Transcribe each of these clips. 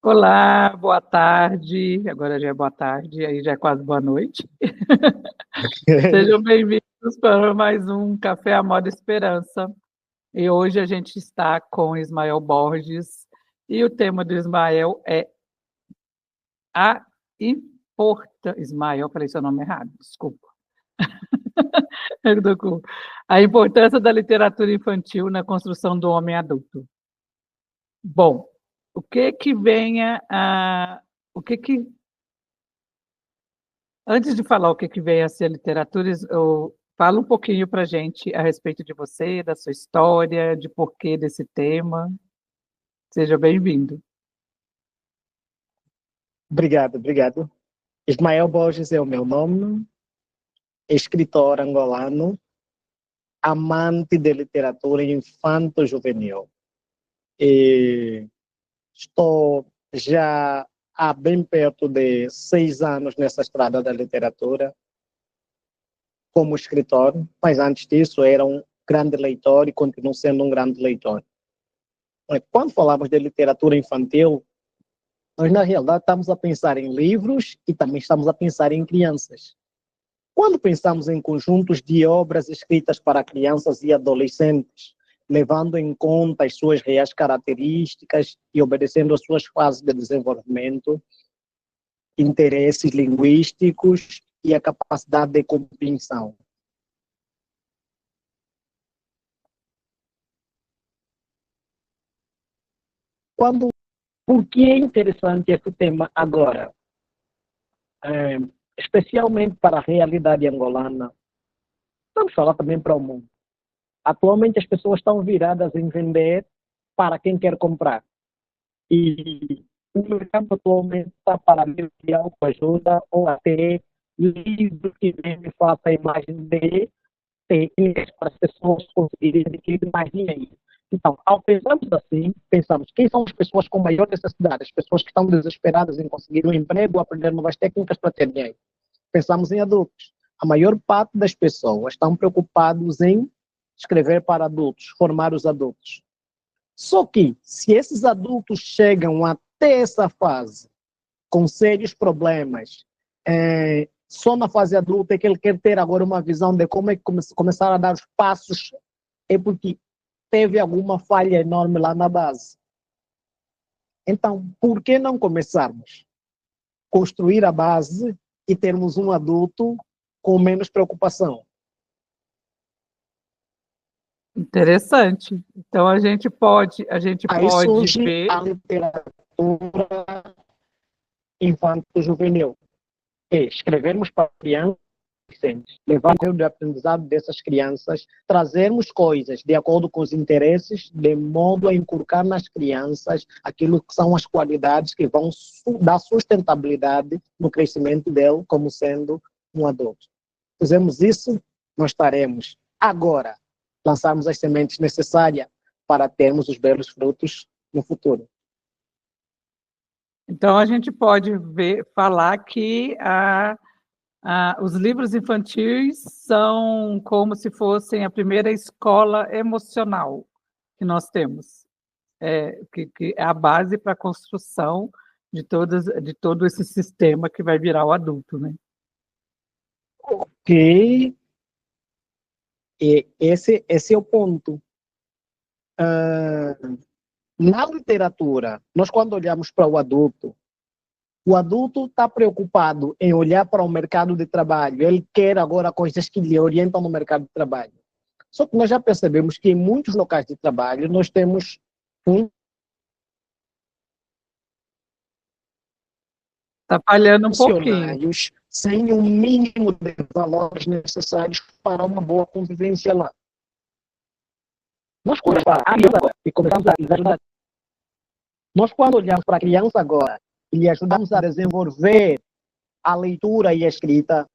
Olá, boa tarde. Agora já é boa tarde, aí já é quase boa noite. Sejam bem-vindos para mais um Café à Moda Esperança. E hoje a gente está com Ismael Borges e o tema do Ismael é a importância. Ismael, falei seu nome errado, desculpa. A importância da literatura infantil na construção do homem adulto. Bom, o que que venha a... O que que... Antes de falar o que que vem a ser a literatura, eu falo um pouquinho para a gente a respeito de você, da sua história, de porquê desse tema. Seja bem-vindo. Obrigado, obrigado. Ismael Borges é o meu nome, escritor angolano, amante de literatura infanto-juvenil. E estou já há bem perto de 6 anos nessa estrada da literatura como escritor, mas antes disso era um grande leitor e continuo sendo um grande leitor. Quando falamos de literatura infantil, nós na realidade estamos a pensar em livros e também estamos a pensar em crianças. Quando pensamos em conjuntos de obras escritas para crianças e adolescentes, levando em conta as suas reais características e obedecendo às suas fases de desenvolvimento, interesses linguísticos e a capacidade de compreensão. Por que é interessante esse tema agora? Especialmente para a realidade angolana. Vamos falar também para o mundo. Atualmente as pessoas estão viradas em vender para quem quer comprar. E o mercado atualmente está para livros de autoajuda ou até livros que vendem faça a imagem de técnicas para as pessoas conseguirem adquirir mais dinheiro. Então, ao pensarmos assim, pensamos quem são as pessoas com maior necessidade, as pessoas que estão desesperadas em conseguir um emprego ou aprender novas técnicas para ter dinheiro. Pensamos em adultos. A maior parte das pessoas estão preocupados em escrever para adultos, formar os adultos. Só que, se esses adultos chegam até essa fase com sérios problemas, só na fase adulta é que ele quer ter agora uma visão de como é que começar a dar os passos, é porque teve alguma falha enorme lá na base. Então, por que não começarmos a construir a base e termos um adulto com menos preocupação? Interessante. Então a gente pode Aí surge ver a literatura infanto-juvenil. Escrevermos para crianças, levar o aprendizado dessas crianças, trazermos coisas de acordo com os interesses, de modo a inculcar nas crianças aquilo que são as qualidades que vão dar sustentabilidade no crescimento dele como sendo um adulto. Fizemos isso, nós estaremos agora lançarmos as sementes necessárias para termos os belos frutos no futuro. Então a gente pode falar que os livros infantis são como se fossem a primeira escola emocional que nós temos, que é a base para a construção de todo esse sistema que vai virar o adulto, né? Ok. E esse é o ponto. Na literatura, nós quando olhamos para o adulto está preocupado em olhar para o mercado de trabalho, ele quer agora coisas que lhe orientam no mercado de trabalho. Só que nós já percebemos que em muitos locais de trabalho nós temos Está falhando um pouquinho. Sem um mínimo de valores necessários para uma boa convivência lá. Nós quando olhamos para a criança agora e lhe ajudamos a desenvolver a leitura e a escrita,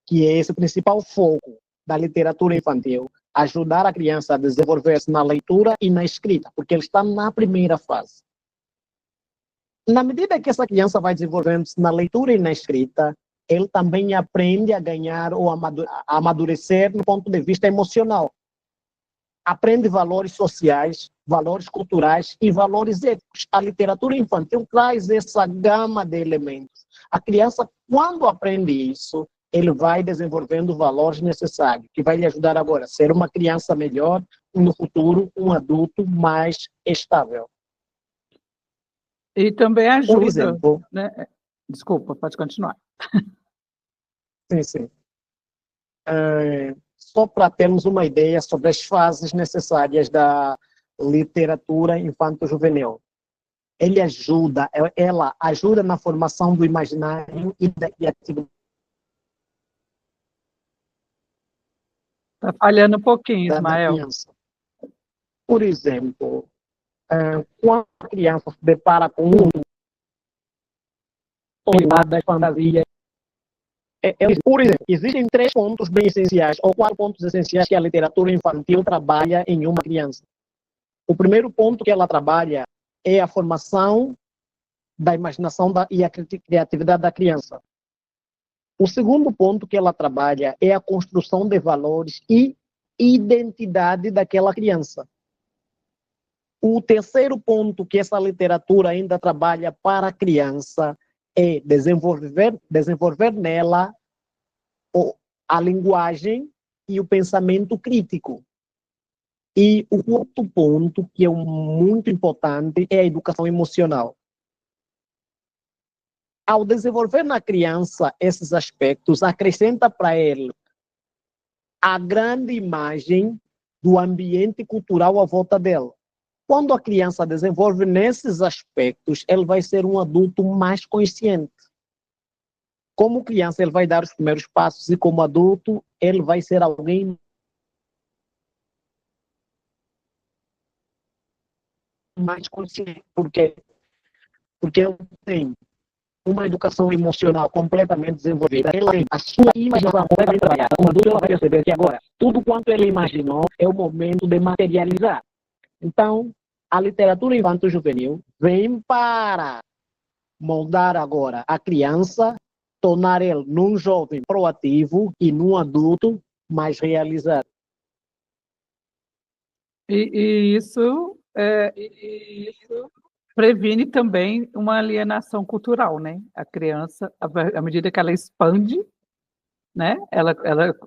que é esse o principal foco da literatura infantil, ajudar a criança a desenvolver-se na leitura e na escrita, porque ele está na primeira fase. Na medida que essa criança vai desenvolvendo-se na leitura e na escrita, ele também aprende a ganhar ou a amadurecer no ponto de vista emocional. Aprende valores sociais, valores culturais e valores éticos. A literatura infantil traz essa gama de elementos. A criança, quando aprende isso, ele vai desenvolvendo valores necessários, que vai lhe ajudar agora a ser uma criança melhor e no futuro um adulto mais estável. E também ajuda, por exemplo, né? Desculpa, pode continuar. Sim, sim. Só para termos uma ideia sobre as fases necessárias da literatura infanto-juvenil. Ela ajuda na formação do imaginário e da criatividade. Está falhando um pouquinho, Ismael. Criança. Por exemplo, quando a criança se depara com um das fantasias, por exemplo, existem 3 pontos bem essenciais, ou 4 pontos essenciais que a literatura infantil trabalha em uma criança. O primeiro ponto que ela trabalha é a formação da imaginação e a criatividade da criança. O segundo ponto que ela trabalha é a construção de valores e identidade daquela criança. O terceiro ponto que essa literatura ainda trabalha para a criança é desenvolver nela a linguagem e o pensamento crítico. E o quarto ponto, que é muito importante, é a educação emocional. Ao desenvolver na criança esses aspectos, acrescenta para ele a grande imagem do ambiente cultural à volta dela. Quando a criança desenvolve nesses aspectos, ele vai ser um adulto mais consciente. Como criança, ele vai dar os primeiros passos, e como adulto, ele vai ser alguém mais consciente. Porque ele tem uma educação emocional completamente desenvolvida, ela tem a sua imaginação completamente trabalhada. Como adulto, ela vai perceber que agora, tudo quanto ele imaginou é o momento de materializar. Então, a literatura infanto-juvenil vem para moldar agora a criança, tornar ele num jovem proativo e num adulto mais realizado. E isso previne também uma alienação cultural, né? A criança, à medida que ela expande, né? Ela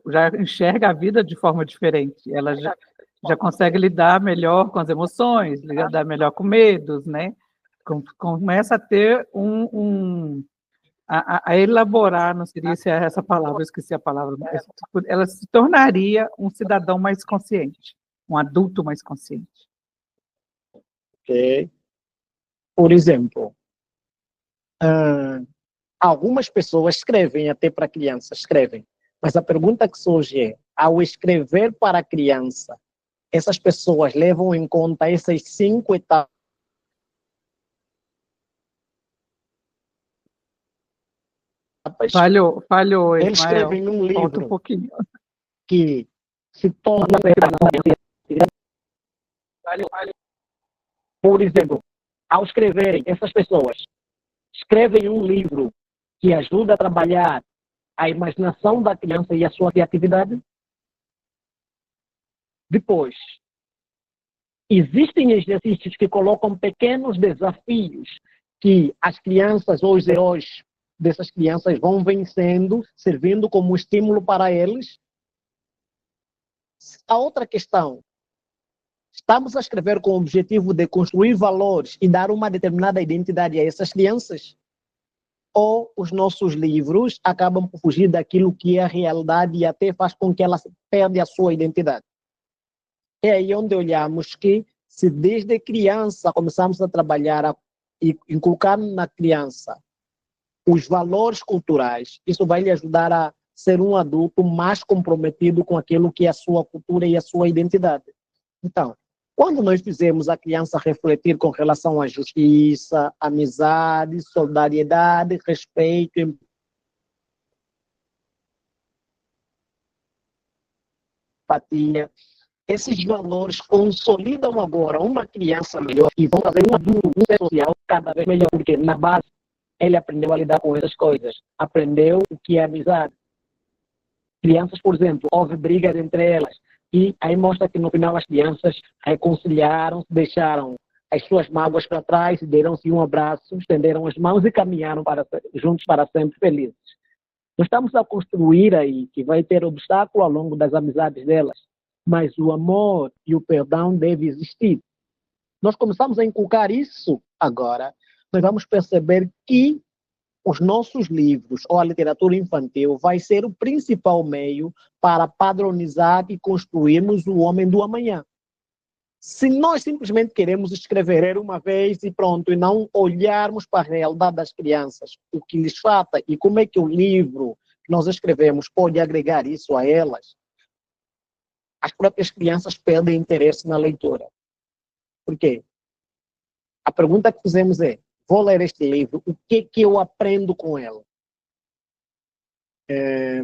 já enxerga a vida de forma diferente. Ela já consegue lidar melhor com as emoções, lidar melhor com medos, né? Começa a ter a elaborar, não seria essa palavra, eu esqueci a palavra, mas ela se tornaria um cidadão mais consciente, um adulto mais consciente. Okay. Por exemplo, algumas pessoas escrevem até para crianças, escrevem, mas a pergunta que surge é, ao escrever para a criança, essas pessoas levam em conta essas 5 etapas? Falhou, Eles Ismael. escrevem um livro. Falta um pouquinho. Que se torna... Por exemplo, ao escreverem, essas pessoas escrevem um livro que ajuda a trabalhar a imaginação da criança e a sua criatividade. Depois, existem exercícios que colocam pequenos desafios que as crianças ou os heróis dessas crianças vão vencendo, servindo como estímulo para eles. A outra questão, estamos a escrever com o objetivo de construir valores e dar uma determinada identidade a essas crianças? Ou os nossos livros acabam por fugir daquilo que é a realidade e até faz com que ela perde a sua identidade? É aí onde olhamos que, se desde criança começamos a trabalhar e inculcar na criança os valores culturais, isso vai lhe ajudar a ser um adulto mais comprometido com aquilo que é a sua cultura e a sua identidade. Então, quando nós fizemos a criança refletir com relação à justiça, amizade, solidariedade, respeito, empatia, esses valores consolidam agora uma criança melhor e vão fazer um adulto social cada vez melhor, porque na base ele aprendeu a lidar com essas coisas. Aprendeu o que é amizade. Crianças, por exemplo, houve brigas entre elas. E aí mostra que no final as crianças reconciliaram, deixaram as suas mágoas para trás, deram-se um abraço, estenderam as mãos e caminharam juntos para sempre felizes. Nós estamos a construir aí que vai ter obstáculo ao longo das amizades delas, mas o amor e o perdão devem existir. Nós começamos a inculcar isso agora, nós vamos perceber que os nossos livros ou a literatura infantil vai ser o principal meio para padronizar e construirmos o homem do amanhã. Se nós simplesmente queremos escrever uma vez e pronto, e não olharmos para a realidade das crianças, o que lhes falta e como é que o livro que nós escrevemos pode agregar isso a elas, as próprias crianças perdem interesse na leitura. Por quê? A pergunta que fizemos é, vou ler este livro, o que eu aprendo com ele?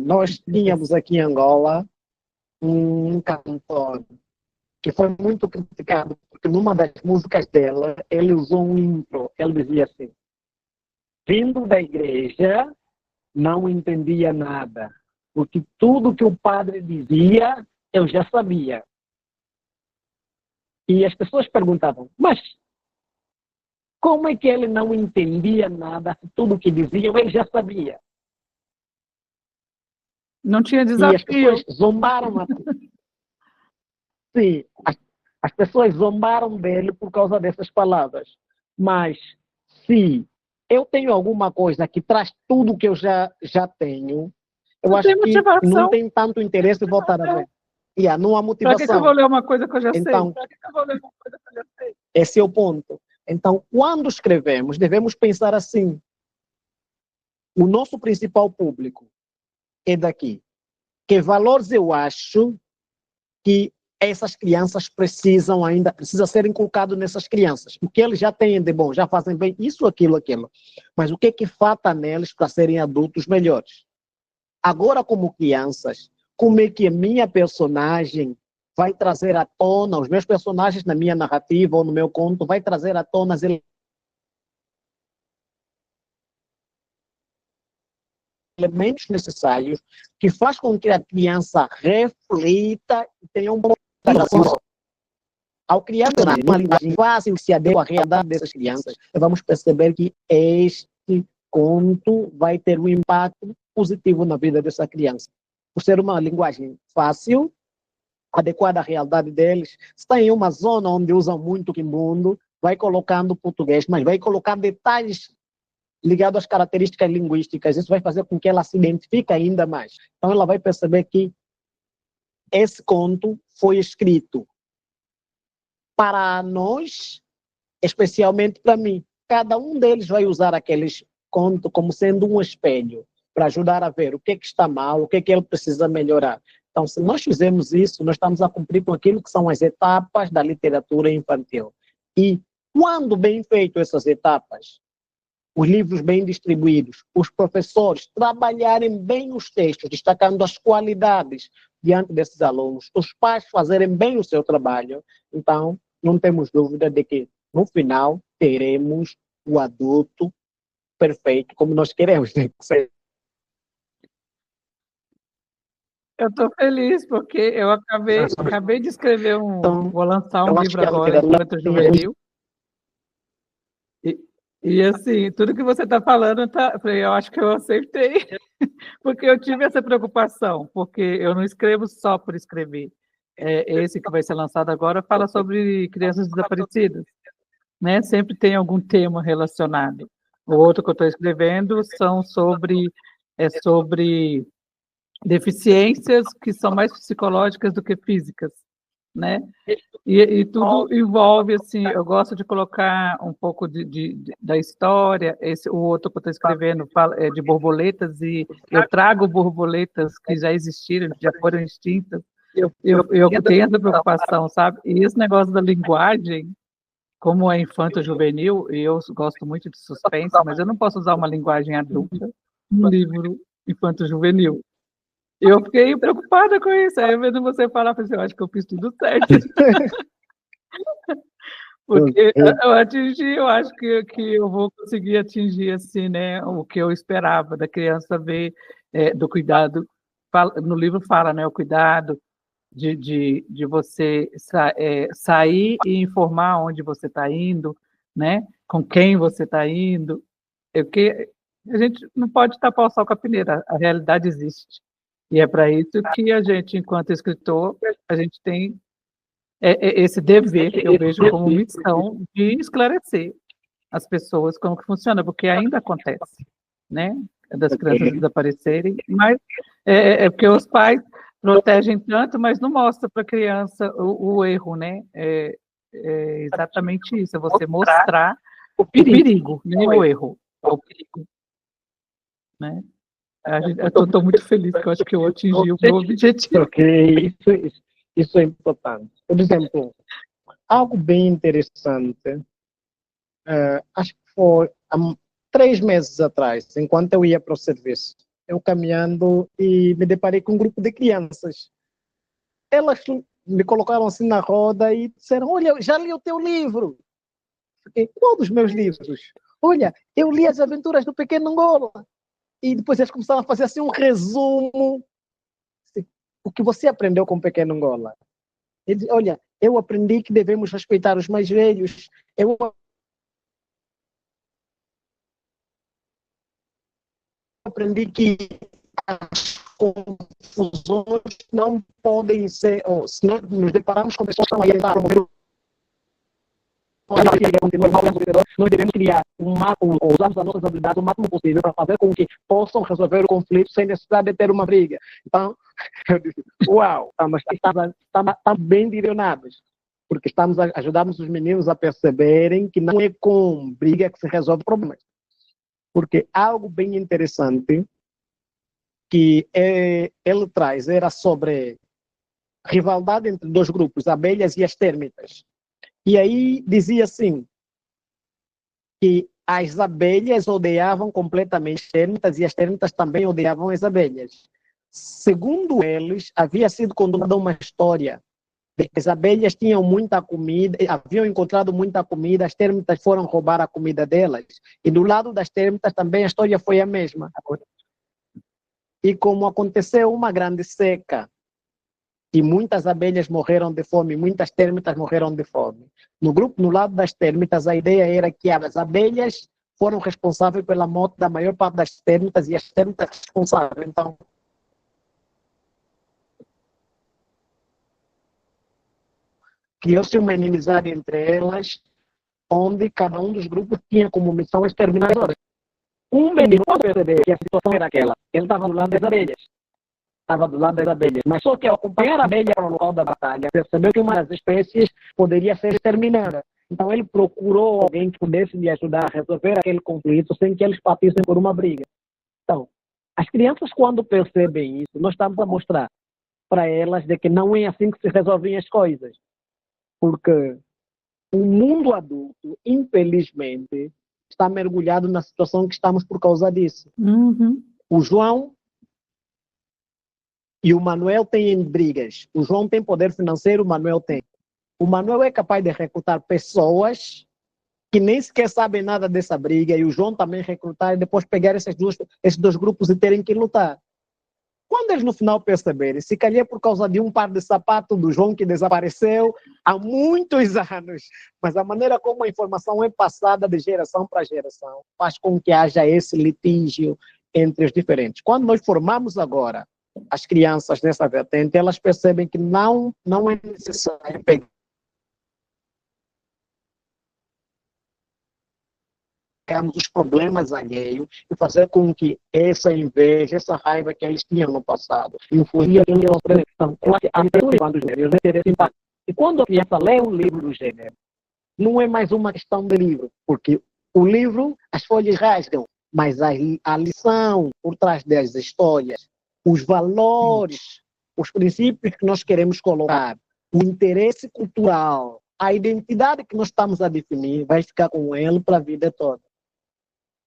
Nós tínhamos aqui em Angola um cantor que foi muito criticado, porque numa das músicas dela, ele usou um intro, ele dizia assim, vindo da igreja, não entendia nada, porque tudo que o padre dizia, eu já sabia. E as pessoas perguntavam, mas como é que ele não entendia nada, se tudo que dizia, ele já sabia? Não tinha E desafio. as pessoas zombaram. Sim, as pessoas zombaram dele por causa dessas palavras. Mas se eu tenho alguma coisa que traz tudo que eu já tenho, eu Não acho tem que motivação. não tem tanto interesse em voltar a ver. Não há motivação. Para que eu vou ler uma coisa que eu já sei? Então, Para que eu vou ler uma coisa que eu já sei? esse é o ponto. Então, quando escrevemos, devemos pensar assim. O nosso principal público é daqui. Que valores eu acho que essas crianças precisa ser inculcado nessas crianças. O que eles já têm de bom, já fazem bem, isso, aquilo. Mas o que é que falta neles para serem adultos melhores? Agora, como crianças, como é que a minha personagem vai trazer à tona, os meus personagens na minha narrativa ou no meu conto, vai trazer à tona as elementos necessários que faz com que a criança reflita e tenha um bom coração. Ao criar uma linguagem fácil que se adequa à realidade dessas crianças, vamos perceber que este conto vai ter um impacto positivo na vida dessa criança. Por ser uma linguagem fácil, adequada à realidade deles, se está em uma zona onde usam muito quimbundo, vai colocando português, mas vai colocar detalhes ligados às características linguísticas. Isso vai fazer com que ela se identifique ainda mais. Então ela vai perceber que esse conto foi escrito para nós, especialmente para mim. Cada um deles vai usar aqueles contos como sendo um espelho para ajudar a ver o que está mal, o que ele precisa melhorar. Então, se nós fizermos isso, nós estamos a cumprir com aquilo que são as etapas da literatura infantil. E quando bem feito essas etapas, os livros bem distribuídos, os professores trabalharem bem os textos, destacando as qualidades diante desses alunos, os pais fazerem bem o seu trabalho, então não temos dúvida de que no final teremos o adulto perfeito como nós queremos. Eu estou feliz porque eu acabei de escrever vou lançar um livro agora, Infanto Juvenil. E assim, tudo que você está falando, eu acho que eu acertei, porque eu tive essa preocupação, porque eu não escrevo só por escrever. Esse que vai ser lançado agora fala sobre crianças desaparecidas, né? Sempre tem algum tema relacionado. O outro que eu estou escrevendo sobre deficiências que são mais psicológicas do que físicas, né? E tudo envolve, assim, eu gosto de colocar um pouco da história. O outro que eu estou escrevendo é de borboletas, e eu trago borboletas que já existiram, já foram extintas. Eu tenho essa preocupação, sabe? E esse negócio da linguagem, como é infanto-juvenil, e eu gosto muito de suspense, mas eu não posso usar uma linguagem adulta no livro infanto-juvenil. Eu fiquei preocupada com isso. Aí, vendo você falar, eu pensei, eu acho que eu fiz tudo certo. Porque eu acho que eu vou conseguir atingir, assim, né, o que eu esperava da criança ver, do cuidado, no livro fala, né, o cuidado de você sair e informar onde você está indo, né, com quem você está indo, porque a gente não pode tapar o sol com a peneira, a realidade existe. E é para isso que a gente, enquanto escritor, a gente tem esse dever, que eu vejo como missão, de esclarecer as pessoas como que funciona, porque ainda acontece, né, das crianças desaparecerem, mas é porque os pais protegem tanto, mas não mostra para a criança o erro, né? É exatamente isso, é você mostrar o perigo, nem o erro, é o perigo, né? Eu estou muito feliz, que eu acho que eu atingi o meu objetivo. Ok, isso é importante. Por exemplo, algo bem interessante, acho que foi há 3 meses atrás, enquanto eu ia para o serviço, eu caminhando e me deparei com um grupo de crianças. Elas me colocaram assim na roda e disseram: Olha, já li o teu livro. Fiquei, qual dos meus livros? Olha, eu li As Aventuras do Pequeno Angola. E depois eles começaram a fazer assim um resumo. Assim, o que você aprendeu com o Pequeno Angola? Ele, olha, eu aprendi que devemos respeitar os mais velhos. Eu aprendi que as confusões não podem ser, ou se nós nos depararmos com pessoas que estão aí a promover nós devemos criar ou usarmos as nossas habilidades o máximo possível para fazer com que possam resolver o conflito sem necessidade de ter uma briga. Então, eu disse, uau, mas está bem direcionados, porque ajudamos os meninos a perceberem que não é com briga que se resolve problemas. Porque algo bem interessante que ele traz era sobre rivalidade entre dois grupos, abelhas e as térmitas. E aí dizia assim, que as abelhas odiavam completamente as térmitas e as térmitas também odiavam as abelhas. Segundo eles, havia sido contada uma história de que as abelhas tinham muita comida, haviam encontrado muita comida, as térmitas foram roubar a comida delas. E do lado das térmitas também a história foi a mesma. E como aconteceu uma grande seca, e muitas abelhas morreram de fome, muitas térmitas morreram de fome. No lado das térmitas, a ideia era que as abelhas foram responsáveis pela morte da maior parte das térmitas e as térmitas responsáveis. Então, criou-se uma inimizade entre elas, onde cada um dos grupos tinha como missão exterminar as outras. Um menino pode perceber que a situação era aquela. Ele estava do lado das abelhas. Mas só que ao acompanhar a abelha para o local da batalha, percebeu que uma das espécies poderia ser exterminada. Então ele procurou alguém que pudesse lhe ajudar a resolver aquele conflito sem que eles partissem por uma briga. Então, as crianças, quando percebem isso, nós estamos a mostrar para elas de que não é assim que se resolvem as coisas. Porque o mundo adulto, infelizmente, está mergulhado na situação que estamos por causa disso. Uhum. O João e o Manuel têm brigas. O João tem poder financeiro, o Manuel tem. O Manuel é capaz de recrutar pessoas que nem sequer sabem nada dessa briga, e o João também recrutar e depois pegar esses dois grupos e terem que lutar. Quando eles no final perceberem, se calhar por causa de um par de sapatos do João que desapareceu há muitos anos, mas a maneira como a informação é passada de geração para geração faz com que haja esse litígio entre os diferentes. Quando nós formamos agora as crianças nessa vertente, elas percebem que não é necessário pegar os problemas alheios e fazer com que essa inveja, essa raiva que eles tinham no passado, influía em eles. Eu acho que a literatura dos gêneros deve ter esse impacto. E quando a criança lê um livro do gênero, não é mais uma questão de livro, porque o livro, as folhas rasgam, mas a lição por trás das histórias, os valores, os princípios que nós queremos colocar, o interesse cultural, a identidade que nós estamos a definir, vai ficar com ele para a vida toda.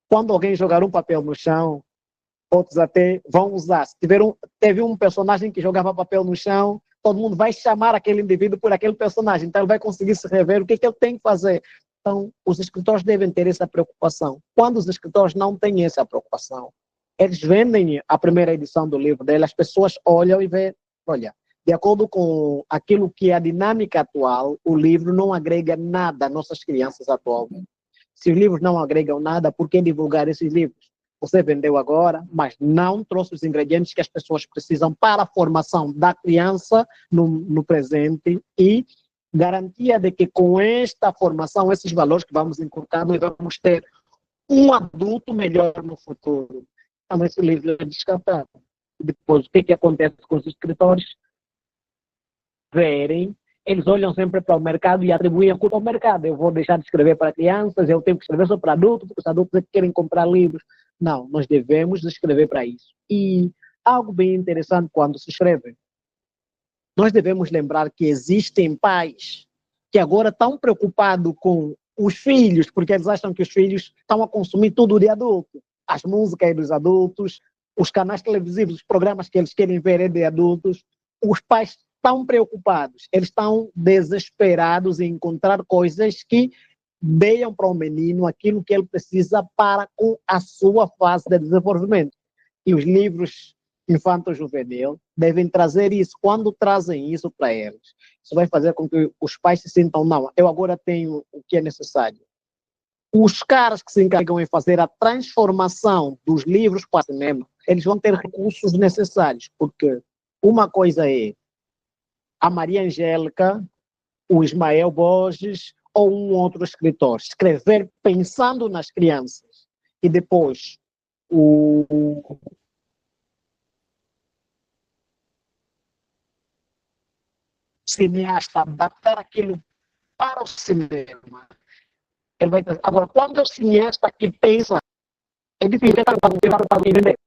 Quando alguém jogar um papel no chão, outros até vão usar. Se teve um personagem que jogava papel no chão, todo mundo vai chamar aquele indivíduo por aquele personagem, então ele vai conseguir se rever o que ele tem que fazer. Então, os escritores devem ter essa preocupação. Quando os escritores não têm essa preocupação, eles vendem a primeira edição do livro dele, as pessoas olham e veem, olha, de acordo com aquilo que é a dinâmica atual, o livro não agrega nada às nossas crianças atualmente. Se os livros não agregam nada, por que divulgar esses livros? Você vendeu agora, mas não trouxe os ingredientes que as pessoas precisam para a formação da criança no presente e garantia de que com esta formação, esses valores que vamos inculcar, nós vamos ter um adulto melhor no futuro. Então, esse livro é descartado. Depois, o que acontece com os escritores? Verem, eles olham sempre para o mercado e atribuem a culpa ao mercado. Eu vou deixar de escrever para crianças, eu tenho que escrever só para adultos, porque os adultos é que querem comprar livros. Não, nós devemos escrever para isso. E algo bem interessante quando se escreve, nós devemos lembrar que existem pais que agora estão preocupados com os filhos, porque eles acham que os filhos estão a consumir tudo de adulto. As músicas dos adultos, os canais televisivos, os programas que eles querem ver é de adultos. Os pais estão preocupados, eles estão desesperados em encontrar coisas que deem para o menino aquilo que ele precisa para com a sua fase de desenvolvimento. E os livros infanto-juvenil devem trazer isso. Quando trazem isso para eles, isso vai fazer com que os pais se sintam, não, eu agora tenho o que é necessário. Os caras que se encarregam em fazer a transformação dos livros para o cinema, eles vão ter recursos necessários, porque uma coisa é a Maria Angélica, o Ismael Borges ou um outro escritor escrever pensando nas crianças e depois o cineasta adaptar aquilo para o cinema. Ele vai dizer, agora, quando é o cineasta que pensa, ele tem que para vender.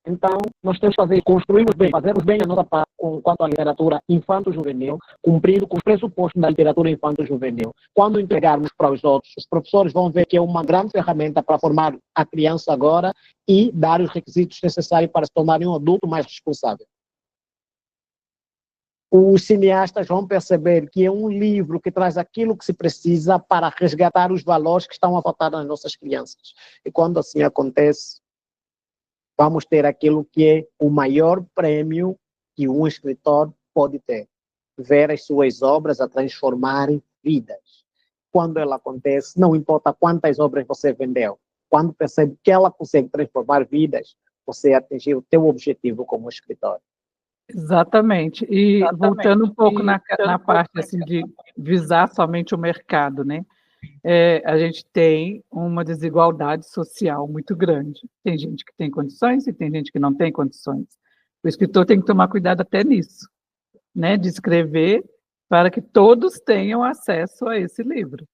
Então, nós temos que fazer, construirmos bem, fazermos bem a nossa parte quanto à literatura infanto-juvenil, cumprindo com os pressupostos da literatura infanto-juvenil. Quando entregarmos para os outros, os professores vão ver que é uma grande ferramenta para formar a criança agora e dar os requisitos necessários para se tornarem um adulto mais responsável. Os cineastas vão perceber que é um livro que traz aquilo que se precisa para resgatar os valores que estão a faltar nas nossas crianças. E quando assim acontece, vamos ter aquilo que é o maior prêmio que um escritor pode ter. Ver as suas obras a transformarem vidas. Quando ela acontece, não importa quantas obras você vendeu, quando percebe que ela consegue transformar vidas, você atingiu o seu objetivo como escritor. Exatamente. E voltando um pouco na parte assim, de visar somente o mercado, né? A gente tem uma desigualdade social muito grande. Tem gente que tem condições e tem gente que não tem condições. O escritor tem que tomar cuidado até nisso, né? De escrever para que todos tenham acesso a esse livro.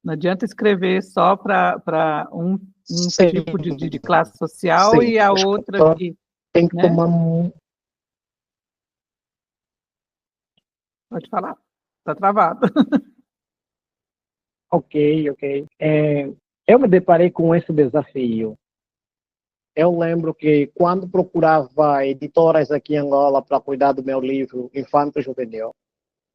Não adianta escrever só para um tipo de classe social e a outra que... Tem que tomar... Pode falar, está travado. Ok. Eu me deparei com esse desafio. Eu lembro que quando procurava editoras aqui em Angola para cuidar do meu livro Infanto Juvenil,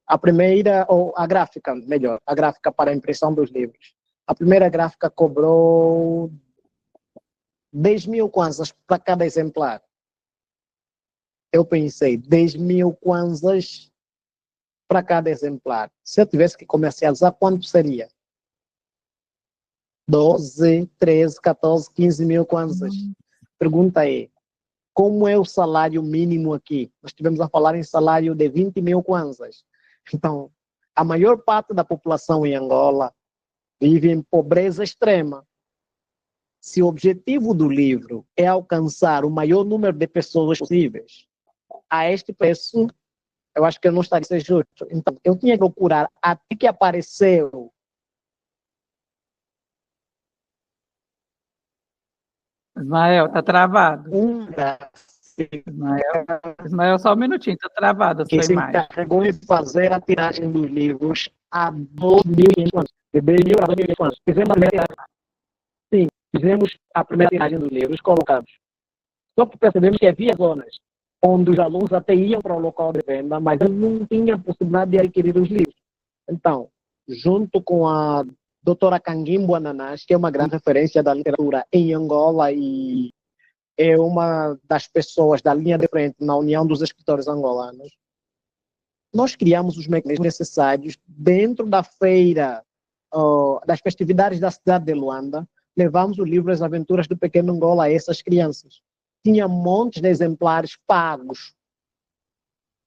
a primeira, ou a gráfica, melhor, a gráfica para a impressão dos livros, a primeira gráfica cobrou 10 mil kwanzas para cada exemplar. Eu pensei, 10 mil kwanzas para cada exemplar. Se eu tivesse que comercializar, quanto seria? 12, 13, 14, 15 mil kwanzas. Pergunta é, como é o salário mínimo aqui? Nós estivemos a falar em salário de 20 mil kwanzas. Então, a maior parte da população em Angola vive em pobreza extrema. Se o objetivo do livro é alcançar o maior número de pessoas possíveis, a este preço, eu acho que eu não estaria a ser justo. Então, eu tinha que procurar, até que apareceu Ismael, está travado. Ismael, só um minutinho, está travado a sua que imagem. se encarregou de fazer a tiragem dos livros há 2.500 anos. De 2.000 a 2.500 anos. Fizemos a primeira tiragem dos livros, colocamos. Só que percebemos que havia zonas onde os alunos até iam para o local de venda, mas eles não tinham possibilidade de adquirir os livros. Então, junto com a doutora Canguimbo Ananás, que é uma grande referência da literatura em Angola e é uma das pessoas da linha de frente na União dos Escritores Angolanos, nós criamos os mecanismos necessários dentro da feira, das festividades da cidade de Luanda, levamos o livro As Aventuras do Pequeno Angola a essas crianças. Tinha montes de exemplares pagos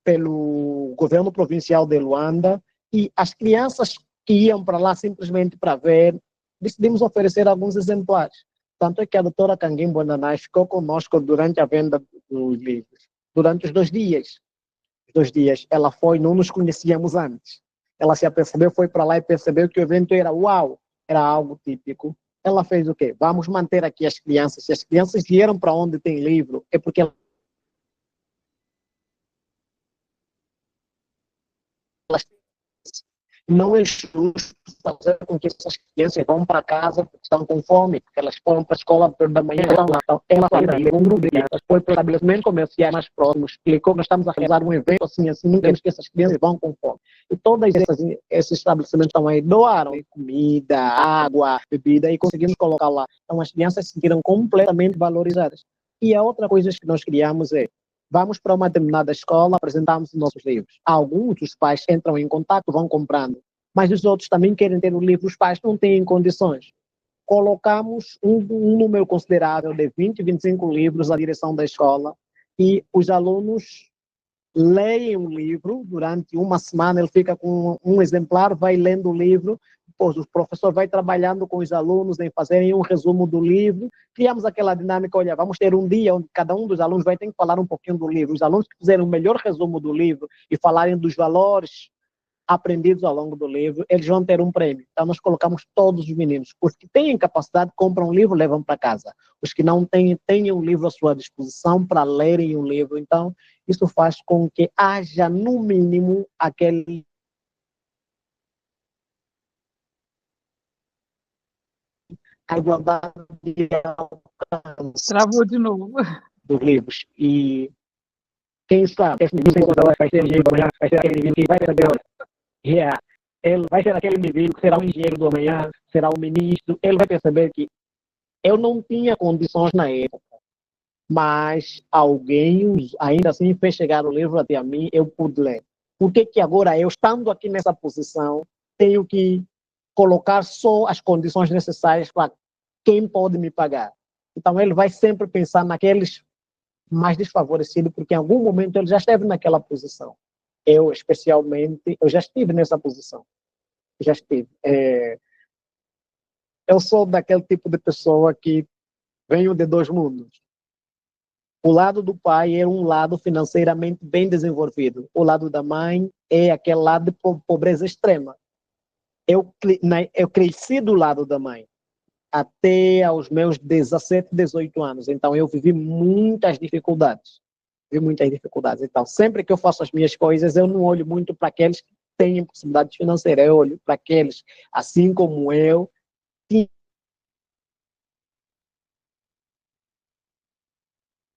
pelo governo provincial de Luanda e as crianças que iam para lá simplesmente para ver, decidimos oferecer alguns exemplares. Tanto é que a doutora Canguimbo Ananás ficou conosco durante a venda dos livros, durante os 2 dias. Os 2 dias, ela foi, não nos conhecíamos antes. Ela se apercebeu, foi para lá e percebeu que o evento era uau, era algo típico. Ela fez o quê? Vamos manter aqui as crianças. Se as crianças vieram para onde tem livro, é porque elas não é justo fazer com que essas crianças vão para casa porque estão com fome, porque elas foram para a escola da manhã, então ela saiu daí com um grupo de crianças, foi para o estabelecimento comercial mais próximo, explicou que nós estamos a realizar um evento assim, não queremos que essas crianças vão com fome. E todos esses estabelecimentos estão aí, doaram comida, água, bebida, e conseguimos colocar lá. Então as crianças se sentiram completamente valorizadas. E a outra coisa que nós criamos é, vamos para uma determinada escola, apresentamos os nossos livros. Alguns dos pais entram em contato, vão comprando, mas os outros também querem ter o livro, os pais não têm condições. Colocamos um número considerável de 20, 25 livros à direção da escola e os alunos leem o livro durante uma semana, ele fica com um exemplar, vai lendo o livro, depois o professor vai trabalhando com os alunos em fazerem um resumo do livro, criamos aquela dinâmica, olha, vamos ter um dia onde cada um dos alunos vai ter que falar um pouquinho do livro, os alunos que fizerem o melhor resumo do livro e falarem dos valores aprendidos ao longo do livro, eles vão ter um prêmio. Então nós colocamos todos os meninos, os que têm capacidade compram um livro, levam para casa, os que não têm, tenham um livro à sua disposição para lerem um livro. Então isso faz com que haja no mínimo aquele a igualdade de alcance Travou de novo. dos livros. E quem sabe, esse indivíduo vai ser aquele indivíduo que vai receber, ele vai ser aquele indivíduo que será um engenheiro do amanhã, será um ministro, ele vai perceber que eu não tinha condições na época, mas alguém ainda assim fez chegar o livro até a mim, eu pude ler. Por que que agora eu, estando aqui nessa posição, tenho que colocar só as condições necessárias para quem pode me pagar? Então ele vai sempre pensar naqueles mais desfavorecidos, porque em algum momento ele já esteve naquela posição. Eu, especialmente, eu já estive nessa posição. Já estive. Eu sou daquele tipo de pessoa que venho de 2 mundos. O lado do pai é um lado financeiramente bem desenvolvido. O lado da mãe é aquele lado de pobreza extrema. Eu cresci do lado da mãe até aos meus 17, 18 anos. Então, eu vivi muitas dificuldades. Então, sempre que eu faço as minhas coisas, eu não olho muito para aqueles que têm possibilidade financeira. Eu olho para aqueles, assim como eu,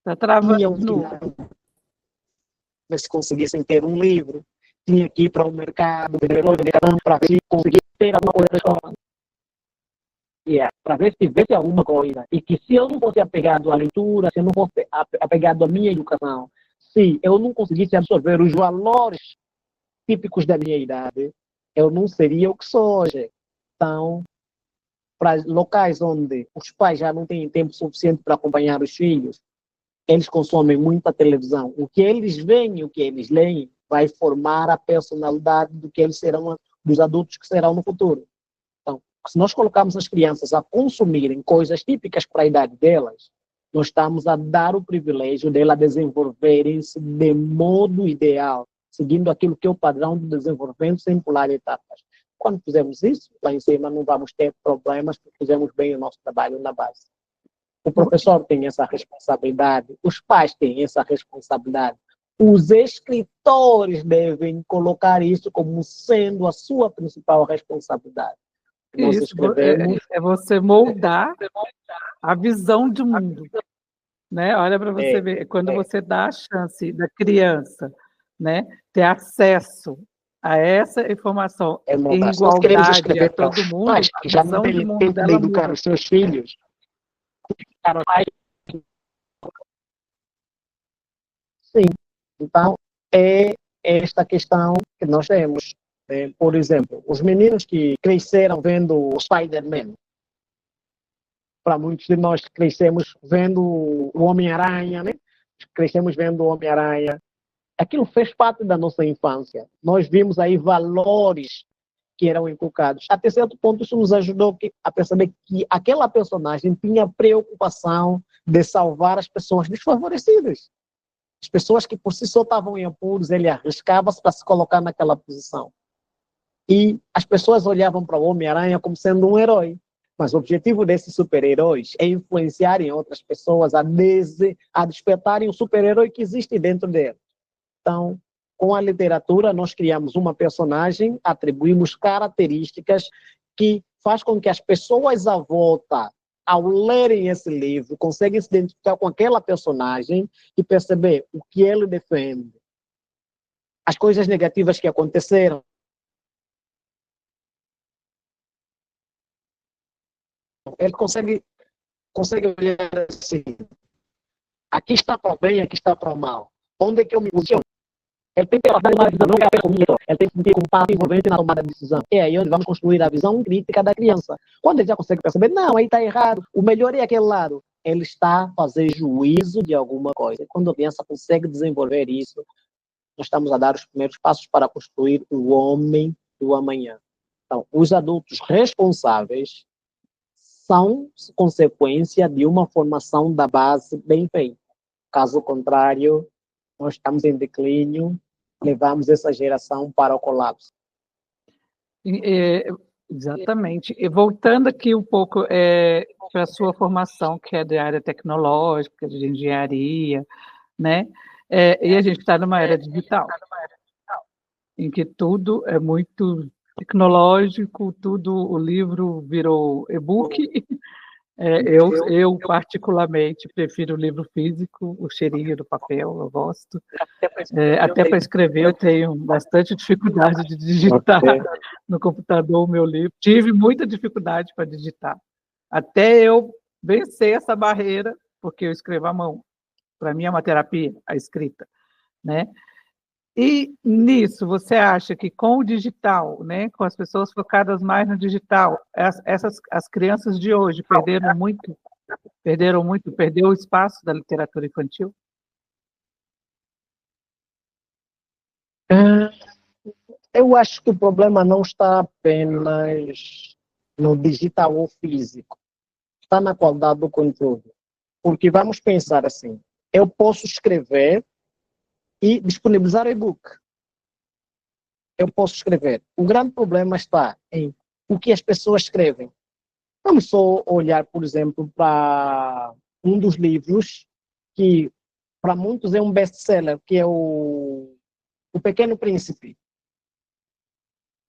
Está travando tinham de novo. que se conseguissem ter um livro, tinha que ir para o mercado, para conseguir ter alguma coisa da escola. Para ver se tivesse alguma coisa. E que se eu não fosse apegado à leitura, se eu não fosse apegado à minha educação, se eu não conseguisse absorver os valores típicos da minha idade, eu não seria o que sou hoje. Então, para locais onde os pais já não têm tempo suficiente para acompanhar os filhos, eles consomem muita televisão. O que eles veem, o que eles leem, vai formar a personalidade do que eles serão, dos adultos que serão no futuro. Então, se nós colocarmos as crianças a consumirem coisas típicas para a idade delas, nós estamos a dar o privilégio delas desenvolverem-se de modo ideal, seguindo aquilo que é o padrão de desenvolvimento sem pular etapas. Quando fizermos isso, lá em cima não vamos ter problemas, porque fizemos bem o nosso trabalho na base. O professor tem essa responsabilidade, os pais têm essa responsabilidade, os escritores devem colocar isso como sendo a sua principal responsabilidade. Nós Isso, escrevemos... é você moldar a visão de mundo. né? Olha para você É, ver, quando é, você dá a chance da criança, né, ter acesso a essa informação é em mudar. Se nós queremos igualdade a escrever para todo os mundo, pais a que já não visão de têm mundo tempo de dela educar muda. os seus filhos, para os pais, sim. Então, é esta questão que nós temos. Por exemplo, os meninos que cresceram vendo o Spider-Man, para muitos de nós que crescemos vendo o Homem-Aranha, né? Crescemos vendo o Homem-Aranha. Aquilo fez parte da nossa infância. Nós vimos aí valores que eram inculcados. Até certo ponto, isso nos ajudou a perceber que aquela personagem tinha preocupação de salvar as pessoas desfavorecidas. As pessoas que por si só estavam em apuros, ele arriscava-se para se colocar naquela posição. E as pessoas olhavam para o Homem-Aranha como sendo um herói. Mas o objetivo desses super-heróis é influenciarem outras pessoas a despertarem o super-herói que existe dentro dele. Então, com a literatura, nós criamos uma personagem, atribuímos características que faz com que as pessoas à volta, ao lerem esse livro, conseguem se identificar com aquela personagem e perceber o que ele defende. As coisas negativas que aconteceram, ele consegue olhar assim, aqui está para o bem, aqui está para o mal. Onde é que eu me posiciono? Ele tem que ter uma visão, não é apenas comigo. Ele tem que sentir como parte envolvente na tomada de decisão. É aí onde vamos construir a visão crítica da criança. Quando ele já consegue perceber, não, aí está errado, o melhor é aquele lado. Ele está a fazer juízo de alguma coisa. Quando a criança consegue desenvolver isso, nós estamos a dar os primeiros passos para construir o homem do amanhã. Então, os adultos responsáveis são consequência de uma formação da base bem feita. Caso contrário, nós estamos em declínio, levamos essa geração para o colapso. Exatamente. E voltando aqui um pouco para a sua formação, que é de área tecnológica, de engenharia, né? E a gente está numa era digital, em que tudo é muito tecnológico, tudo, o livro virou e-book. Eu particularmente prefiro o livro físico, o cheirinho do papel, eu gosto. Até para escrever eu tenho bastante dificuldade de digitar no computador o meu livro. Tive muita dificuldade para digitar. Até eu vencer essa barreira, porque eu escrevo à mão. Para mim é uma terapia, a escrita, né? E nisso, você acha que com o digital, né, com as pessoas focadas mais no digital, as crianças de hoje perdeu o espaço da literatura infantil? Eu acho que o problema não está apenas no digital ou físico, está na qualidade do conteúdo. Porque vamos pensar assim, eu posso escrever e disponibilizar e-book. Eu posso escrever. O grande problema está em o que as pessoas escrevem. Vamos só olhar, por exemplo, para um dos livros que para muitos é um best-seller, que é o Pequeno Príncipe.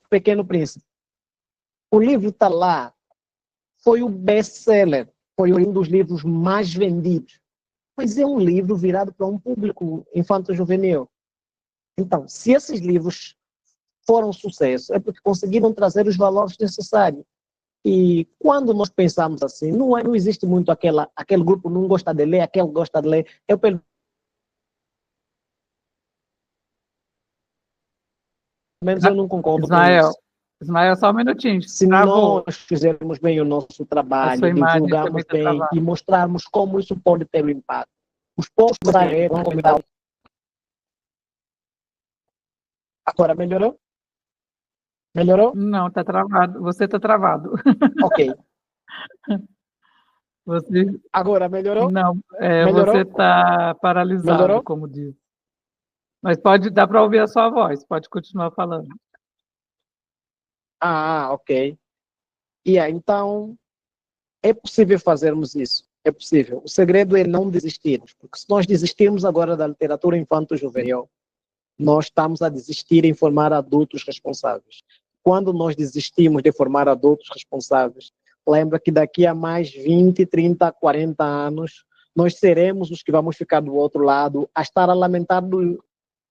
O Pequeno Príncipe. O livro está lá, foi o best-seller, foi um dos livros mais vendidos. Mas é um livro virado para um público infanto-juvenil. Então, se esses livros foram um sucesso, é porque conseguiram trazer os valores necessários. E quando nós pensamos assim, não existe muito aquele grupo não gosta de ler, aquele gosta de ler. Eu, pelo menos, eu não concordo com Ismael, isso. Ismael, só um minutinho, Se travou. nós fizermos bem o nosso A sua trabalho, imagem também divulgarmos está bem travada. e mostrarmos como isso pode ter um impacto, os poucos vão convidar. Agora melhorou? Melhorou? Não, está travado. Você está travado. Ok. Você, Agora melhorou? não, você Melhorou? está paralisado, Melhorou? como diz. Mas dá para ouvir a sua voz, pode continuar falando. Ok. Então, é possível fazermos isso. É possível. O segredo é não desistirmos, porque se nós desistirmos agora da literatura infanto-juvenil, nós estamos a desistir em formar adultos responsáveis. Quando nós desistimos de formar adultos responsáveis, lembra que daqui a mais 20, 30, 40 anos, nós seremos os que vamos ficar do outro lado, a estar a lamentar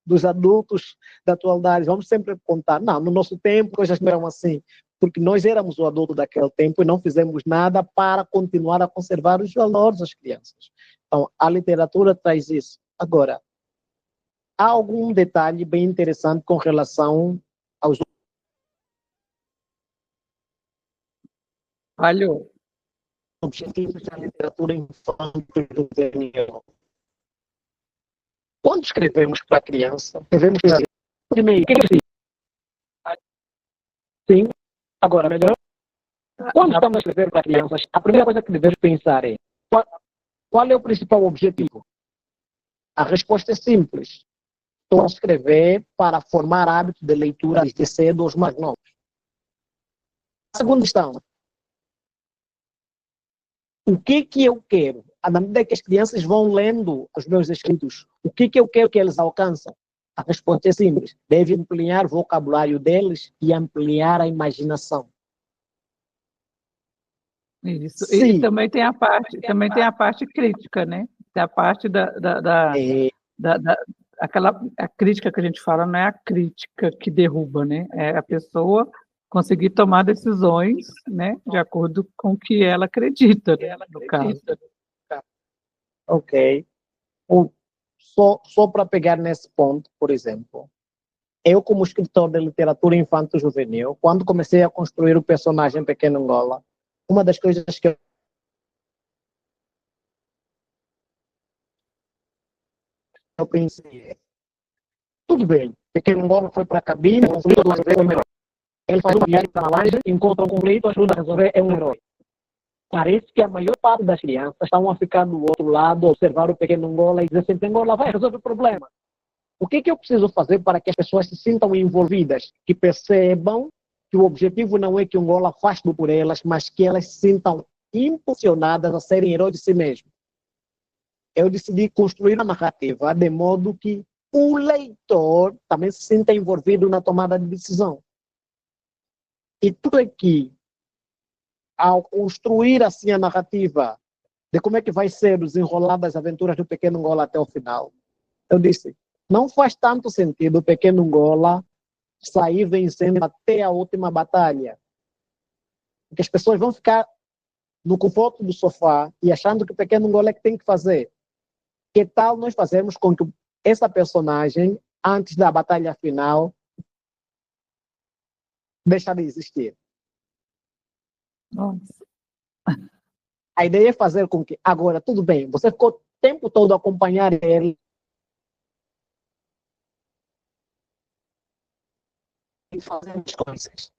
dos adultos da atualidade. Vamos sempre contar, não, no nosso tempo coisas não eram assim, porque nós éramos o adulto daquele tempo e não fizemos nada para continuar a conservar os valores das crianças. Então, a literatura traz isso. Agora, há algum detalhe bem interessante com relação aos Falhou. objetivos da literatura infantil e juvenil. Quando escrevemos para a criança, devemos dizer, primeiro, sim, agora, melhor, quando estamos a escrever para crianças, a primeira coisa que devemos pensar é, qual é o principal objetivo? A resposta é simples. Estou a escrever para formar hábitos de leitura desde cedo aos mais novos. A segunda questão, o que eu quero? À medida que as crianças vão lendo os meus escritos, o que eu quero que eles alcancem? A resposta é simples. Deve ampliar o vocabulário deles e ampliar a imaginação. Isso. E também tem a parte crítica, né? Tem a parte a crítica que a gente fala não é a crítica que derruba, né? É a pessoa conseguir tomar decisões, né, de acordo com o que ela acredita, né, no caso. Ok. Só para pegar nesse ponto, por exemplo, eu como escritor de literatura infanto-juvenil, quando comecei a construir o personagem Pequeno Angola, uma das coisas que eu pensei, tudo bem, Pequeno Angola foi para a cabine, construiu duas vezes, é um herói. Ele faz uma viagem para a laje, encontra um conflito, ajuda a resolver, é um herói. Parece que a maior parte das crianças estão a ficar do outro lado, observar o Pequeno Angola e dizer assim, Angola vai resolver o problema. O que eu preciso fazer para que as pessoas se sintam envolvidas, que percebam que o objetivo não é que o Angola faça tudo por elas, mas que elas se sintam impulsionadas a serem heróis de si mesmos. Eu decidi construir a narrativa de modo que o leitor também se sinta envolvido na tomada de decisão. E tudo aqui, ao construir assim a narrativa de como é que vai ser o desenrolar das aventuras do Pequeno Angola até o final, eu disse, não faz tanto sentido o Pequeno Angola sair vencendo até a última batalha. Porque as pessoas vão ficar no conforto do sofá e achando que o Pequeno Angola é que tem que fazer. Que tal nós fazermos com que essa personagem, antes da batalha final, deixe de existir? Nossa. A ideia é fazer com que, agora, tudo bem, você ficou o tempo todo a acompanhar ele, e fazendo as coisas.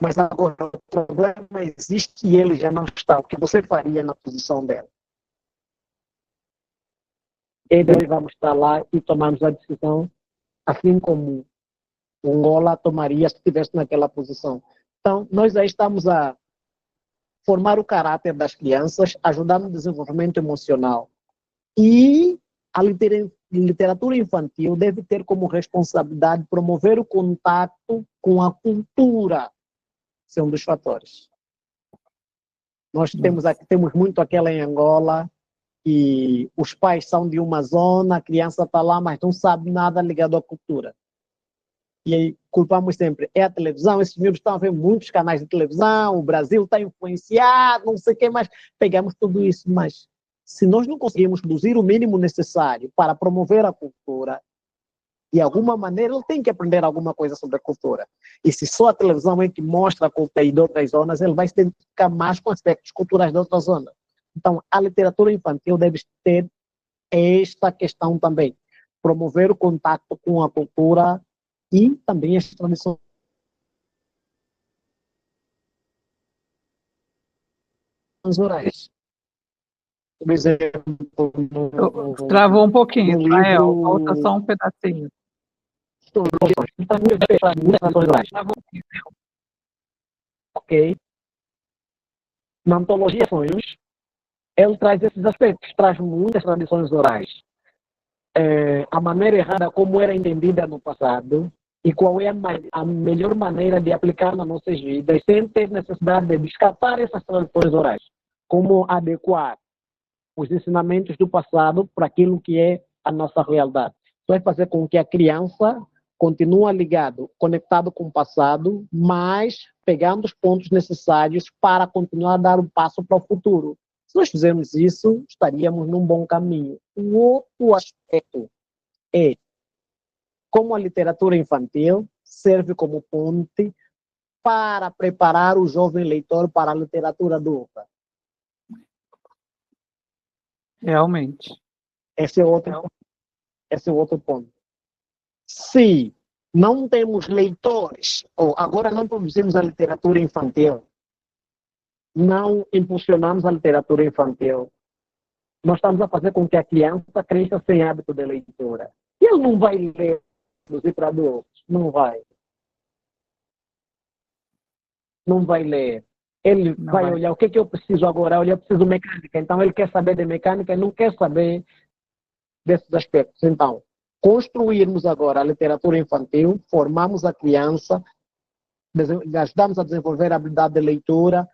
Mas agora o problema existe e ele já não está. O que você faria na posição dela? Ele vamos estar lá e tomarmos a decisão, assim como o Angola tomaria se estivesse naquela posição. Então, nós aí estamos a formar o caráter das crianças, ajudar no desenvolvimento emocional. E a literatura infantil deve ter como responsabilidade promover o contato com a cultura. Esse é um dos fatores. Nós temos muito aquela em Angola, e os pais são de uma zona, a criança está lá, mas não sabe nada ligado à cultura. E aí culpamos sempre, é a televisão, esses miúdos estão a ver muitos canais de televisão, o Brasil está influenciado, não sei o que mais, pegamos tudo isso, mas se nós não conseguimos produzir o mínimo necessário para promover a cultura, de alguma maneira ele tem que aprender alguma coisa sobre a cultura. E se só a televisão é que mostra a cultura de outras zonas, ele vai se identificar mais com aspectos culturais de outras zonas. Então, a literatura infantil deve ter esta questão também, promover o contato com a cultura e também as tradições orais. Por exemplo, Travou um pouquinho, no Israel. livro... Falta só um pedacinho. Ok. Na antologia Sonhos, ele traz esses aspectos, traz muitas tradições orais. A maneira errada como era entendida no passado e qual é a melhor maneira de aplicar nas nossas vidas sem ter necessidade de descartar essas tradições orais. Como adequar os ensinamentos do passado para aquilo que é a nossa realidade. Isso vai fazer com que a criança continue ligado, conectado com o passado, mas pegando os pontos necessários para continuar a dar um passo para o futuro. Se nós fizermos isso, estaríamos num bom caminho. Um outro aspecto é como a literatura infantil serve como ponte para preparar o jovem leitor para a literatura adulta. Realmente. Esse é outro ponto. Se não temos leitores, ou agora não produzimos a literatura infantil, não impulsionamos a literatura infantil, nós estamos a fazer com que a criança cresça sem hábito de leitura. E ele não vai ler os livros, não vai. Não vai ler. Ele vai olhar o que eu preciso agora. Eu preciso de mecânica. Então, ele quer saber de mecânica e não quer saber desses aspectos. Então, construirmos agora a literatura infantil, formamos a criança, ajudamos a desenvolver a habilidade de leitura,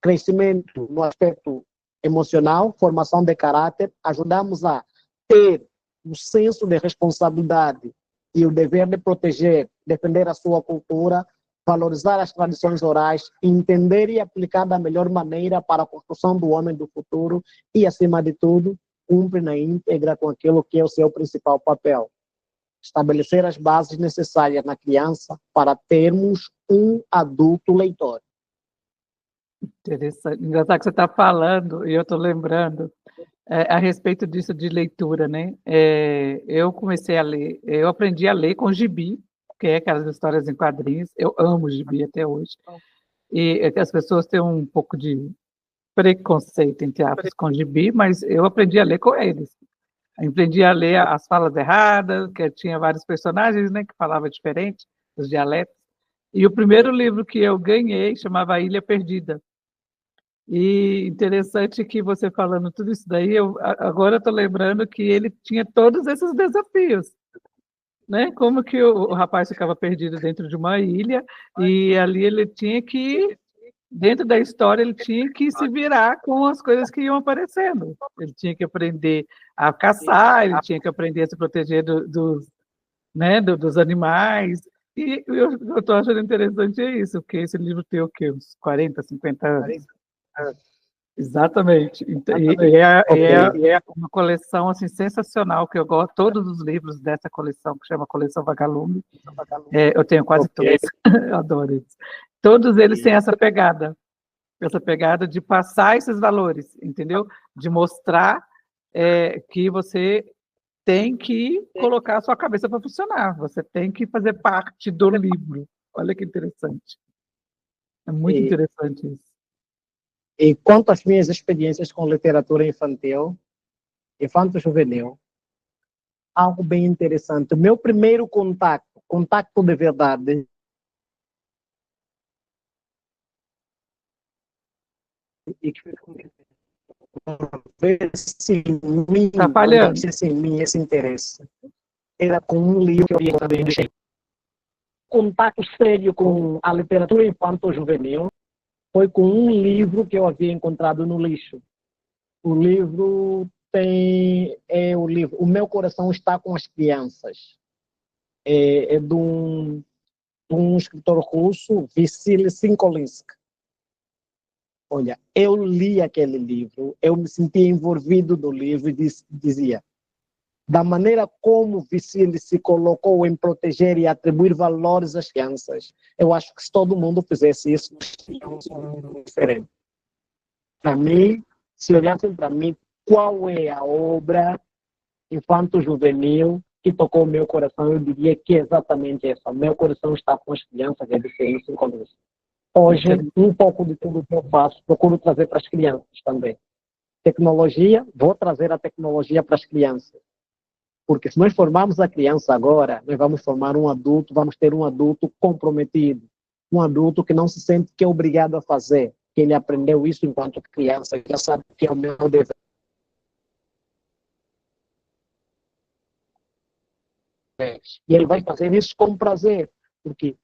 crescimento no aspecto emocional, formação de caráter, ajudamos a ter um senso de responsabilidade e o dever de proteger, defender a sua cultura, valorizar as tradições orais, entender e aplicar da melhor maneira para a construção do homem do futuro e, acima de tudo, cumpre na íntegra com aquilo que é o seu principal papel. Estabelecer as bases necessárias na criança para termos um adulto leitor. Interessante. Engraçado que você está falando, e eu estou lembrando, a respeito disso de leitura, né? Eu comecei a ler, eu aprendi a ler com gibi, que é aquelas histórias em quadrinhos. Eu amo gibi até hoje. E as pessoas têm um pouco de preconceito, entre aspas, com gibi, mas eu aprendi a ler com eles. Eu aprendi a ler as falas erradas, que tinha vários personagens, né, que falavam diferente, os dialetos. E o primeiro livro que eu ganhei chamava Ilha Perdida. E interessante que você falando tudo isso daí, agora eu estou lembrando que ele tinha todos esses desafios, né? Como que o rapaz ficava perdido dentro de uma ilha e ali ele tinha que, dentro da história, ele tinha que se virar com as coisas que iam aparecendo. Ele tinha que aprender a caçar, ele tinha que aprender a se proteger né, dos animais. E eu estou achando interessante isso, porque esse livro tem o quê? Uns 40, 50 anos? Exatamente. E é uma coleção assim, sensacional, que eu gosto, todos os livros dessa coleção, que chama Coleção Vagalume, eu tenho quase todos, eu adoro isso. Todos eles têm essa pegada de passar esses valores, entendeu? De mostrar que você tem que colocar a sua cabeça para funcionar, você tem que fazer parte do livro. Olha que interessante. É muito interessante isso. E quanto às minhas experiências com literatura infantil, infanto-juvenil, algo bem interessante. O meu primeiro contato de verdade, e que Tá falhando. em mim esse interesse, era com um livro que eu havia encontrado em lixo. Contato sério com a literatura infanto-juvenil foi com um livro que eu havia encontrado no lixo. O livro o livro O Meu Coração Está com as Crianças. É de um escritor russo, Vassily Sinkolinsk. Olha, eu li aquele livro, eu me sentia envolvido no livro e dizia, da maneira como Vassily se colocou em proteger e atribuir valores às crianças, eu acho que se todo mundo fizesse isso, nós teríamos um mundo diferente. Para mim, se olhassem para mim, qual é a obra infanto-juvenil que tocou o meu coração, eu diria que é exatamente essa. O meu coração está com as crianças, é de isso com isso. Hoje, um pouco de tudo que eu faço, procuro trazer para as crianças também. Tecnologia, vou trazer a tecnologia para as crianças. Porque se nós formarmos a criança agora, nós vamos formar um adulto, vamos ter um adulto comprometido. Um adulto que não se sente que é obrigado a fazer, que ele aprendeu isso enquanto criança, já sabe que é o meu dever. E ele vai fazer isso com prazer, porque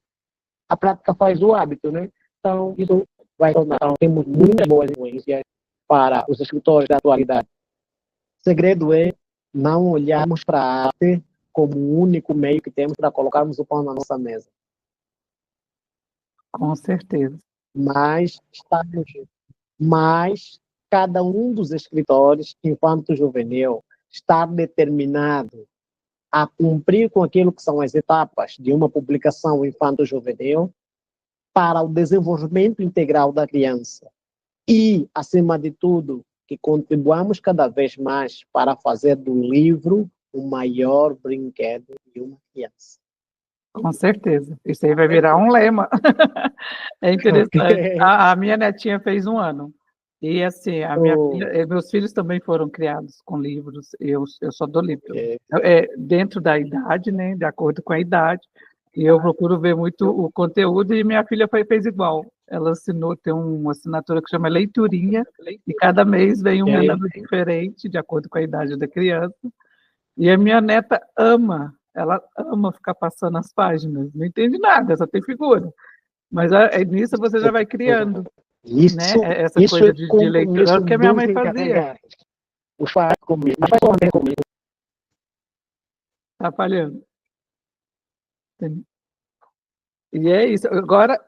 a prática faz o hábito, né? Então, isso vai tornar, temos muitas boas influências para os escritores da atualidade. O segredo é não olharmos para a arte como o único meio que temos para colocarmos o pão na nossa mesa. Com certeza. Mas cada um dos escritores, enquanto juvenil, está determinado a cumprir com aquilo que são as etapas de uma publicação infanto-juvenil para o desenvolvimento integral da criança. E, acima de tudo, que contribuamos cada vez mais para fazer do livro o maior brinquedo de uma criança. Com certeza. Isso aí vai virar um lema. É interessante. Okay. A minha netinha fez 1 ano. E, assim, meus filhos também foram criados com livros. Eu só dou livro. Dentro da idade, né? De acordo com a idade. E eu procuro ver muito o conteúdo. E minha filha fez igual. Ela assinou, tem uma assinatura que chama Leiturinha. E cada mês vem um livro diferente, de acordo com a idade da criança. E a minha neta ama. Ela ama ficar passando as páginas, não entende nada, só tem figura. Mas nisso você já vai criando, né? Essa coisa de leitura, é o que a minha mãe fazia. Está falhando. E é isso. Agora,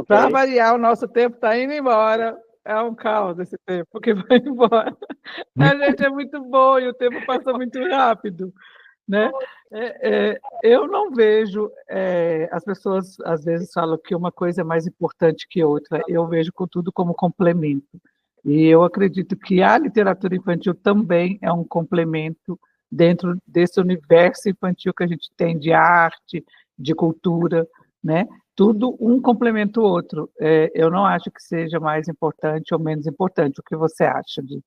para variar, o nosso tempo está indo embora. É um caos esse tempo, porque vai embora. A gente é muito bom e o tempo passa muito rápido. Né? Eu não vejo, as pessoas às vezes falam que uma coisa é mais importante que outra, eu vejo tudo como complemento, e eu acredito que a literatura infantil também é um complemento dentro desse universo infantil que a gente tem de arte, de cultura, né? Tudo um complementa o outro. Eu não acho que seja mais importante ou menos importante. O que você acha disso?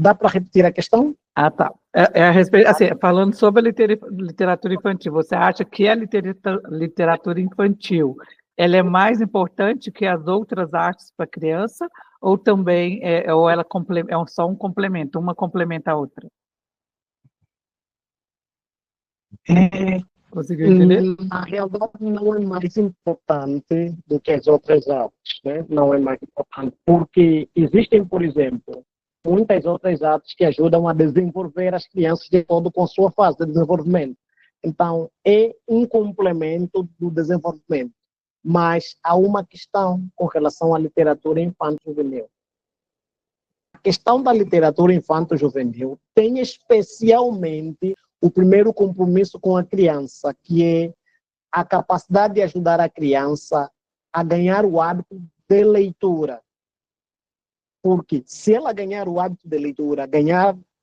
Dá para repetir a questão? Ah, tá. A respeito, assim, falando sobre a literatura infantil, você acha que a literatura infantil ela é mais importante que as outras artes para criança, ou também ou ela é só um complemento, uma complementa a outra? Conseguiu entender? Na realidade, não é mais importante do que as outras artes, né? Não é mais importante, porque existem, por exemplo, muitas outras artes que ajudam a desenvolver as crianças de acordo com a sua fase de desenvolvimento. Então, é um complemento do desenvolvimento. Mas há uma questão com relação à literatura infanto-juvenil. A questão da literatura infanto-juvenil tem especialmente o primeiro compromisso com a criança, que é a capacidade de ajudar a criança a ganhar o hábito de leitura. Porque se ela ganhar o hábito de leitura,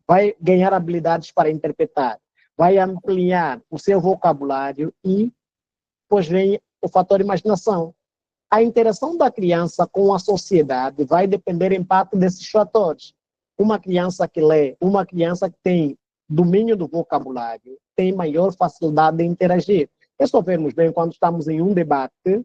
vai ganhar habilidades para interpretar, vai ampliar o seu vocabulário e, depois vem o fator imaginação. A interação da criança com a sociedade vai depender em parte desses fatores. Uma criança que lê, uma criança que tem domínio do vocabulário, tem maior facilidade de interagir. É só vermos bem quando estamos em um debate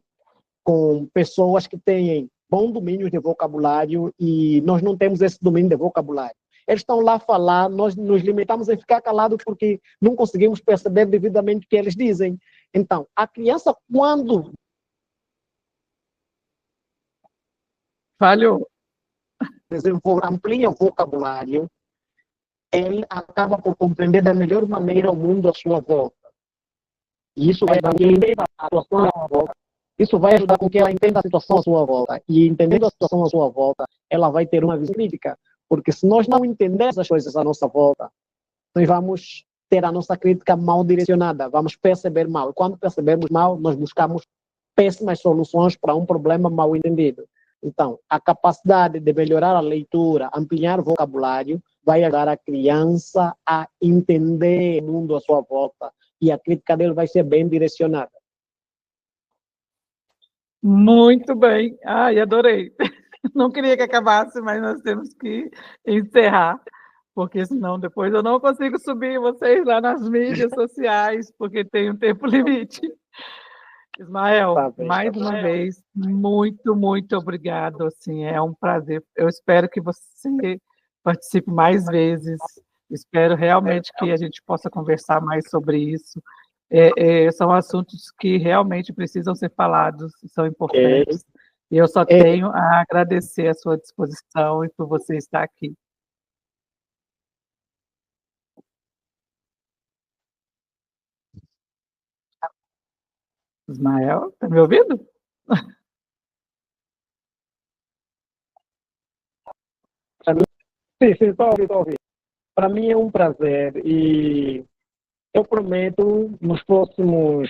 com pessoas que têm bom domínio de vocabulário e nós não temos esse domínio de vocabulário. Eles estão lá a falar, nós nos limitamos a ficar calados porque não conseguimos perceber devidamente o que eles dizem. Então, a criança, quando... Falhou. Amplia o vocabulário, ele acaba por compreender da melhor maneira o mundo à sua volta. E isso vai dar a situação à sua volta. Isso vai ajudar com que ela entenda a situação à sua volta. E entendendo a situação à sua volta, ela vai ter uma visão crítica. Porque se nós não entendermos as coisas à nossa volta, nós vamos ter a nossa crítica mal direcionada, vamos perceber mal. E quando percebermos mal, nós buscamos péssimas soluções para um problema mal entendido. Então, a capacidade de melhorar a leitura, ampliar o vocabulário, vai ajudar a criança a entender o mundo à sua volta. E a crítica dele vai ser bem direcionada. Muito bem. Ai, adorei. Não queria que acabasse, mas nós temos que encerrar, porque senão depois eu não consigo subir vocês lá nas mídias sociais, porque tem um tempo limite. Ismael, mais uma vez, muito, muito obrigado. Assim, é um prazer. Eu espero que você participe mais vezes. Espero realmente que a gente possa conversar mais sobre isso. são assuntos que realmente precisam ser falados, são importantes. E eu só tenho a agradecer a sua disposição e por você estar aqui. Ismael, está me ouvindo? Sim, estou ouvindo. Para mim é um prazer e eu prometo, nos próximos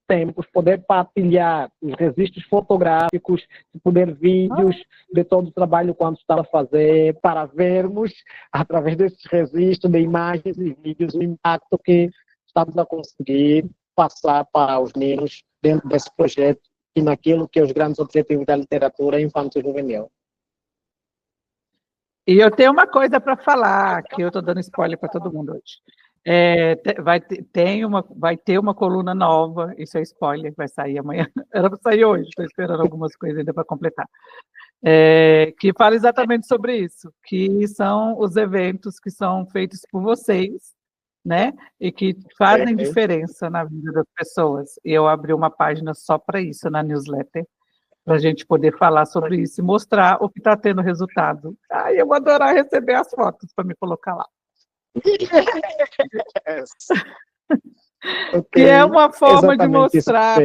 tempos, poder partilhar os registros fotográficos, poder vídeos de todo o trabalho quanto está a fazer, para vermos, através desses registros de imagens e vídeos, o impacto que estamos a conseguir passar para os meninos dentro desse projeto e naquilo que é os grandes objetivos da literatura infanto-juvenil. E eu tenho uma coisa para falar, que eu estou dando spoiler para todo mundo hoje. Vai ter uma coluna nova, isso é spoiler, vai sair amanhã. Era para sair hoje, estou esperando algumas coisas ainda para completar. Que fala exatamente sobre isso, que são os eventos que são feitos por vocês, né? E que fazem diferença na vida das pessoas. E eu abri uma página só para isso na newsletter, para a gente poder falar sobre isso e mostrar o que está tendo resultado. Eu vou adorar receber as fotos para me colocar lá. Que é uma forma de mostrar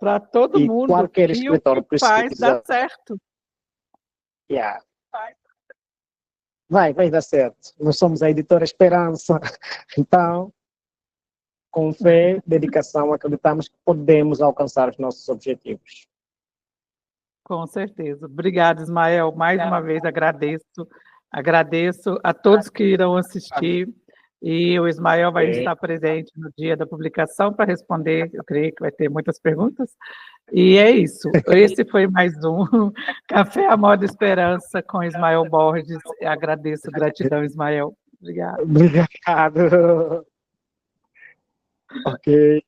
para todo mundo qualquer que o que faz dá certo. Vai dar certo. Nós somos a editora Esperança. Então, com fé, dedicação, acreditamos que podemos alcançar os nossos objetivos. Com certeza. Obrigada, Ismael. Mais uma vez agradeço. Agradeço a todos que irão assistir. E o Ismael vai estar presente no dia da publicação para responder. Eu creio que vai ter muitas perguntas. E é isso. Esse foi mais um Café Amor e Esperança com Ismael Borges. Agradeço. Gratidão, Ismael. Obrigado. Obrigado. Ok.